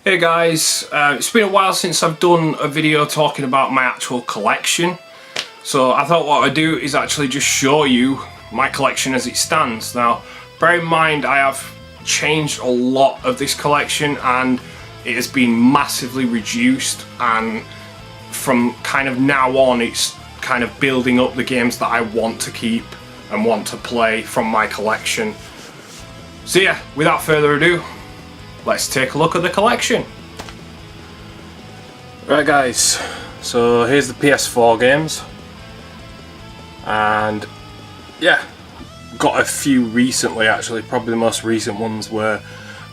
Hey guys, it's been a while since I've done a video talking about my actual collection, so I thought what I'd do is actually just show you my collection as it stands. Now, bear in mind I have changed a lot of this collection and it has been massively reduced, and from kind of now on it's kind of building up the games that I want to keep and want to play from my collection. So yeah, without further ado, let's take a look at the collection. Right guys, so here's the PS4 games, and yeah, got a few recently actually. Probably the most recent ones were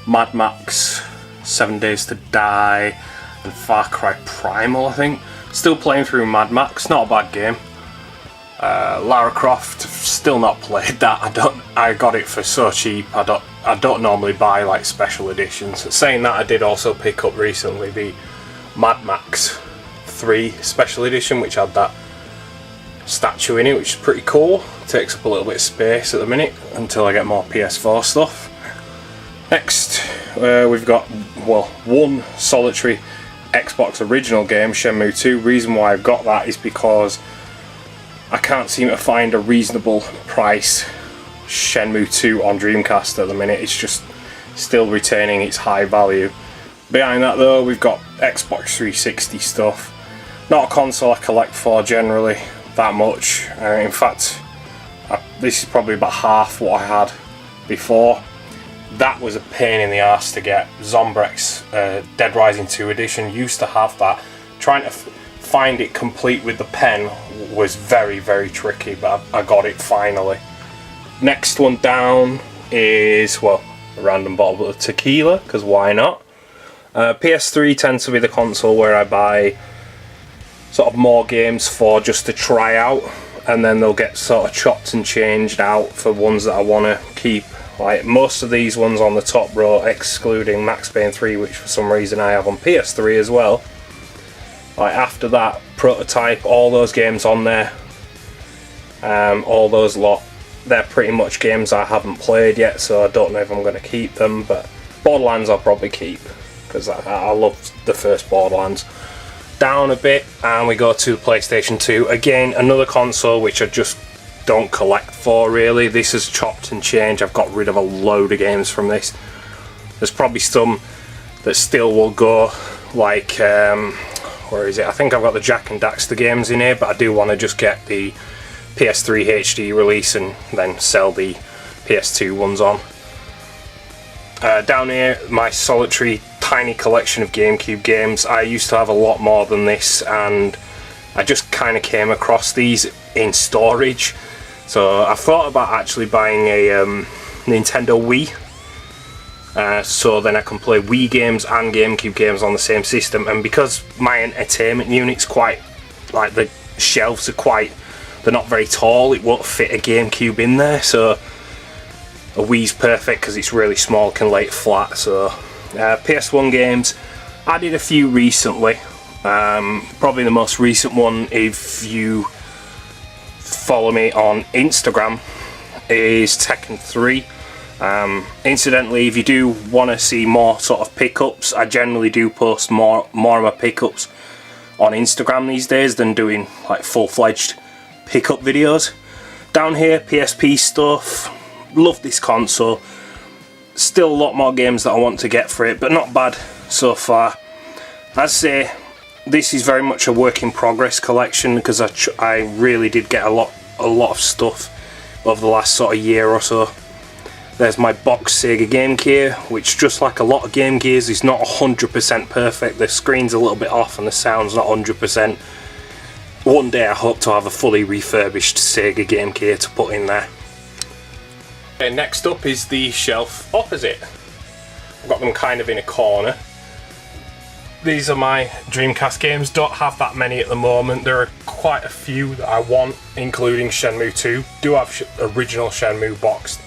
Mad Max, 7 Days to Die and Far Cry Primal, I think. Still playing through Mad Max, not a bad game. Lara Croft, still not played that. I got it for so cheap. I don't normally buy like special editions. Saying that, I did also pick up recently the Mad Max 3 special edition, which had that statue in it, which is pretty cool. Takes up a little bit of space at the minute until I get more PS4 stuff. Next, we've got, well, one solitary Xbox original game, Shenmue 2. Reason why I've got that is because I can't seem to find a reasonable price Shenmue 2 on Dreamcast at the minute. It's just still retaining its high value. Behind that though, we've got Xbox 360 stuff. Not a console I collect for generally that much. In fact, this is probably about half what I had before. That was a pain in the arse to get. Zombrex Dead Rising 2 edition, used to have that. Trying to find it complete with the pen was very, very tricky, but I got it finally. Next one down is, well, a random bottle of tequila, because why not? PS3 tends to be the console where I buy sort of more games for just to try out, and then they'll get sort of chopped and changed out for ones that I want to keep. Like most of these ones on the top row, excluding Max Payne 3, which for some reason I have on PS3 as well. Like after that, Prototype, all those games on there, all those lot, they're pretty much games I haven't played yet, so I don't know if I'm going to keep them, but Borderlands I'll probably keep, because I love the first Borderlands. Down a bit, and we go to the PlayStation 2. Again, another console which I just don't collect for really. This is chopped and changed. I've got rid of a load of games from this. There's probably some that still will go, like where is it? I think I've got the Jak and Daxter games in here, but I do want to just get the PS3 HD release and then sell the PS2 ones on. Down here, my solitary tiny collection of GameCube games. I used to have a lot more than this, and I just kind of came across these in storage. So I've thought about actually buying a Nintendo Wii, so then I can play Wii games and GameCube games on the same system. And because my entertainment unit's quite, like the shelves are quite, they're not very tall, it won't fit a GameCube in there, so a Wii's perfect because it's really small, can lay it flat. So PS1 games, I did a few recently. Probably the most recent one, if you follow me on Instagram, is Tekken 3. Incidentally, if you do want to see more sort of pickups, I generally do post more of my pickups on Instagram these days than doing like full-fledged pickup videos. Down here, PSP stuff. Love this console. Still a lot more games that I want to get for it, but not bad so far. As I say, this is very much a work in progress collection, because I really did get a lot of stuff over the last sort of year or so. There's my box Sega Game Gear, which, just like a lot of Game Gears, is not 100% perfect. The screen's a little bit off and the sound's not 100%. One day I hope to have a fully refurbished Sega Game Gear to put in there. Okay, next up is the shelf opposite. I've got them kind of in a corner. These are my Dreamcast games. Don't have that many at the moment. There are quite a few that I want, including Shenmue 2. Do have original Shenmue boxed.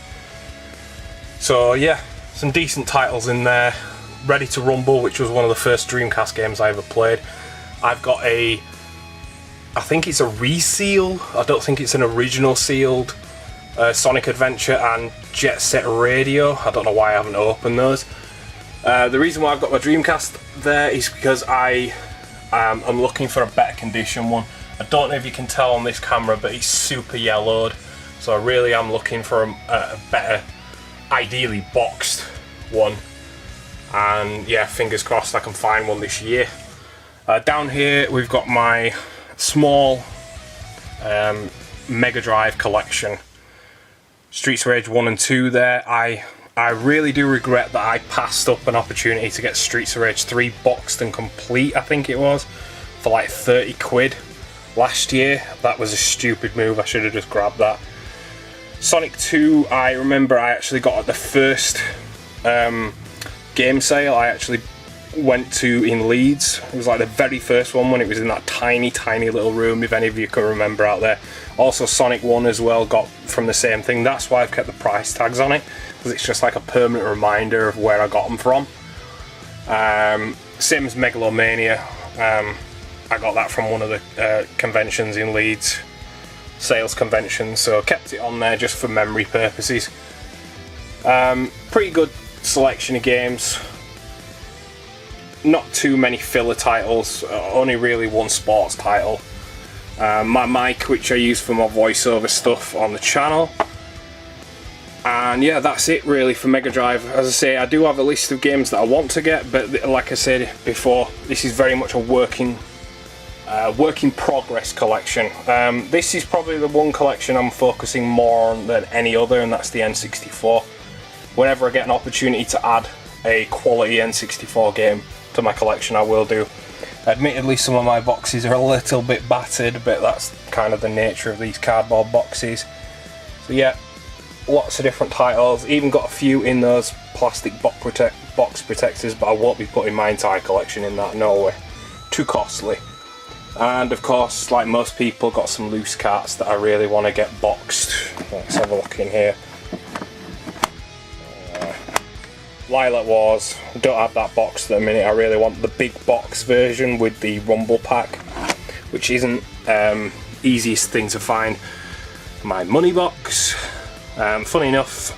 So yeah, some decent titles in there. Ready to Rumble, which was one of the first Dreamcast games I ever played. I've got I think it's a reseal. I don't think it's an original sealed Sonic Adventure and Jet Set Radio. I don't know why I haven't opened those. The reason why I've got my Dreamcast there is because I'm looking for a better condition one. I don't know if you can tell on this camera, but it's super yellowed, so I really am looking for a better, ideally boxed one. And yeah, fingers crossed I can find one this year. Down here we've got my small Mega Drive collection. Streets of Rage 1 and 2 there. I really do regret that I passed up an opportunity to get Streets of Rage 3 boxed and complete, I think it was, for like 30 quid last year. That was a stupid move, I should have just grabbed that. Sonic 2, I remember I actually got at the first game sale I actually went to in Leeds. It was like the very first one when it was in that tiny little room, if any of you can remember out there. Also Sonic 1 as well got from the same thing. That's why I've kept the price tags on it, because it's just like a permanent reminder of where I got them from. Same as Megalomania. I got that from one of the conventions in Leeds, sales conventions, so I kept it on there just for memory purposes. Pretty good selection of games. Not too many filler titles, only really one sports title. My mic, which I use for my voiceover stuff on the channel. And yeah, that's it really for Mega Drive. As I say, I do have a list of games that I want to get, but like I said before, this is very much a work in progress collection. This is probably the one collection I'm focusing more on than any other, and that's the N64. Whenever I get an opportunity to add a quality N64 game to my collection, I will do. Admittedly, some of my boxes are a little bit battered, but that's kind of the nature of these cardboard boxes. So yeah, lots of different titles, even got a few in those plastic box protectors, but I won't be putting my entire collection in that, no way. Too costly. And of course, like most people, got some loose carts that I really want to get boxed. Let's have a look in here. Lilac Wars, don't have that box at the minute. I really want the big box version with the Rumble Pack, which isn't easiest thing to find. My money box. Funny enough,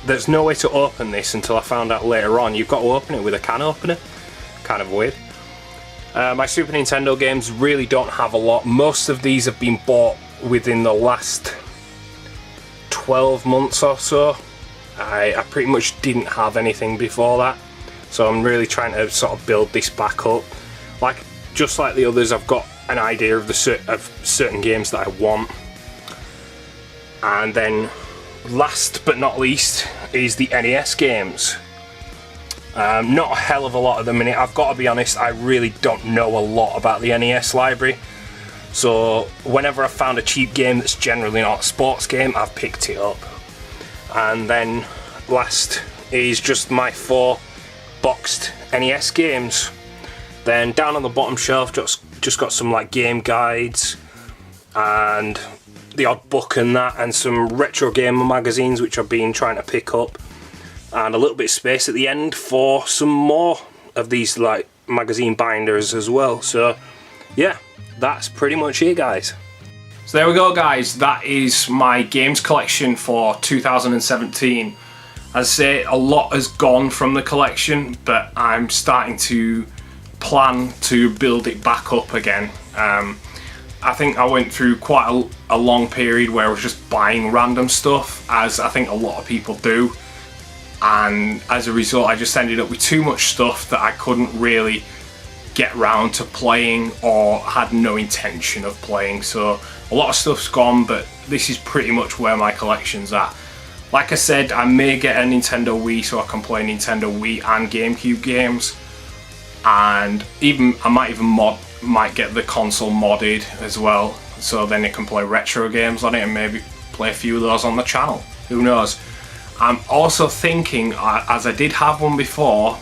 there's no way to open this until I found out later on. You've got to open it with a can opener. Kind of weird. My Super Nintendo games really don't have a lot. Most of these have been bought within the last 12 months or so. I pretty much didn't have anything before that, so I'm really trying to sort of build this back up. Like, just like the others, I've got an idea of certain games that I want. And then, last but not least, is the NES games. Not a hell of a lot at the minute. I've got to be honest, I really don't know a lot about the NES library. So whenever I've found a cheap game that's generally not a sports game, I've picked it up. And then last is just my 4 boxed NES games. Then down on the bottom shelf, just got some like game guides and the odd book and that, and some retro gamer magazines which I've been trying to pick up, and a little bit of space at the end for some more of these like magazine binders as well. So yeah, that's pretty much it, guys. So there we go, guys, that is my games collection for 2017. As I say, a lot has gone from the collection, but I'm starting to plan to build it back up again. I think I went through quite a long period where I was just buying random stuff, as I think a lot of people do, and as a result I just ended up with too much stuff that I couldn't really get round to playing or had no intention of playing. So a lot of stuff's gone, but this is pretty much where my collection's at. Like I said, I may get a Nintendo Wii so I can play Nintendo Wii and GameCube games, and I might get the console modded as well, so then it can play retro games on it and maybe play a few of those on the channel. Who knows? I'm also thinking, as I did have one before,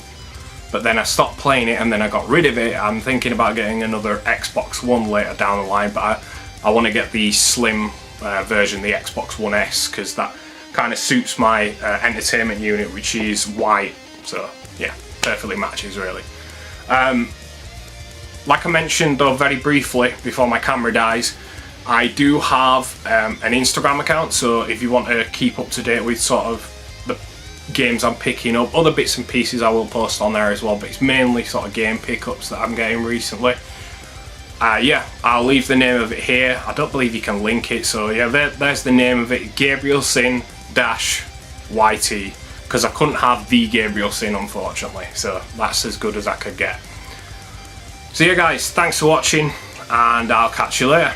but then I stopped playing it and then I got rid of it. I'm thinking about getting another Xbox One later down the line, but I want to get the slim version, the Xbox One S, because that kind of suits my entertainment unit, which is white. So yeah, perfectly matches really. Like I mentioned though very briefly before my camera dies, I do have an Instagram account, so if you want to keep up to date with sort of games I'm picking up. Other bits and pieces I will post on there as well, but it's mainly sort of game pickups that I'm getting recently. Yeah, I'll leave the name of it here. I don't believe you can link it, so yeah, there's the name of it, Gabriel Sin -YT, because I couldn't have the Gabriel Sin, unfortunately, so that's as good as I could get. So yeah guys, thanks for watching, and I'll catch you later.